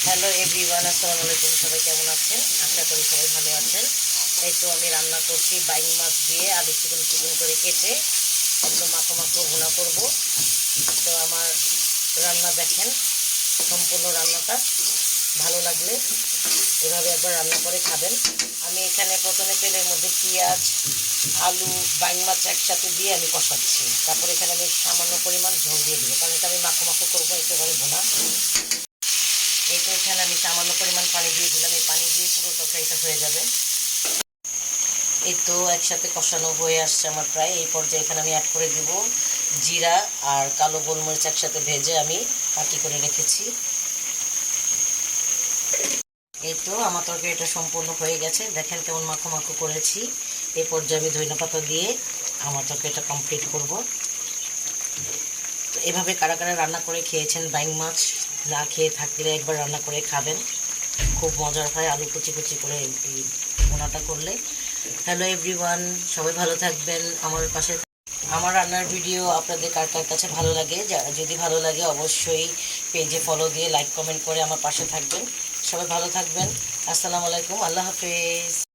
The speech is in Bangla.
হ্যালো এভরিওয়ান, আসসালামু আলাইকুম। সবাই কেমন আছেন? আশা করি সবাই ভালো আছেন। এই তো আমি রান্না করছি বাইং মাছ দিয়ে আলু চিকন চিকন করে কেটে একদম মাখো মাখো ভুনা করব। তো আমার রান্না দেখেন, সম্পূর্ণ রান্নাটা ভালো লাগলে এভাবে একবার রান্না করে খাবেন। আমি এখানে প্রথমে তেলের মধ্যে পেঁয়াজ, আলু, বাইং মাছ একসাথে দিয়ে আমি কষাচ্ছি। তারপর এখানে আমি সামান্য পরিমাণ ঝোল দিয়ে দেবো, কারণ এটা আমি মাখো মাখো করবো একেবারে ভুনা। এই তো এখানে আমি সামান্য পরিমাণ পানি দিয়ে দিলাম। এই পানি দিয়ে পুরো তরকারিটা হয়ে যাবে। এই তো একসাথে কষানো হয়ে আসছে আমার প্রায়। এই পর্যায়ে এখানে আমি অ্যাড করে দিব জিরা আর কালো গোলমরিচ একসাথে ভেজে আমি পাটি করে রেখেছি। এই তো আমার তরকারিটা সম্পূর্ণ হয়ে গেছে, দেখেন কেমন মাখো মাখো করেছি। এই পর্যায়ে আমি ধনিয়া পাতা দিয়ে আমার তরকারিটা কমপ্লিট করব। তো এভাবে কারা কারা রান্না করে খেয়েছেন বাইং মাছ? না খেয়ে থাকলে একবার রান্না করে খাবেন, খুব মজার হয় আলু কুচি কুচি করে এই ভুনাটা করলে। হ্যালো এভরিওয়ান, সবাই ভালো থাকবেন, আমার পাশে। আমার রান্নার ভিডিও আপনাদের কার কার কাছে ভালো লাগে? যদি ভালো লাগে অবশ্যই পেজে ফলো দিয়ে লাইক কমেন্ট করে আমার পাশে থাকবেন। সবাই ভালো থাকবেন। আসসালামু আলাইকুম, আল্লাহ হাফেজ।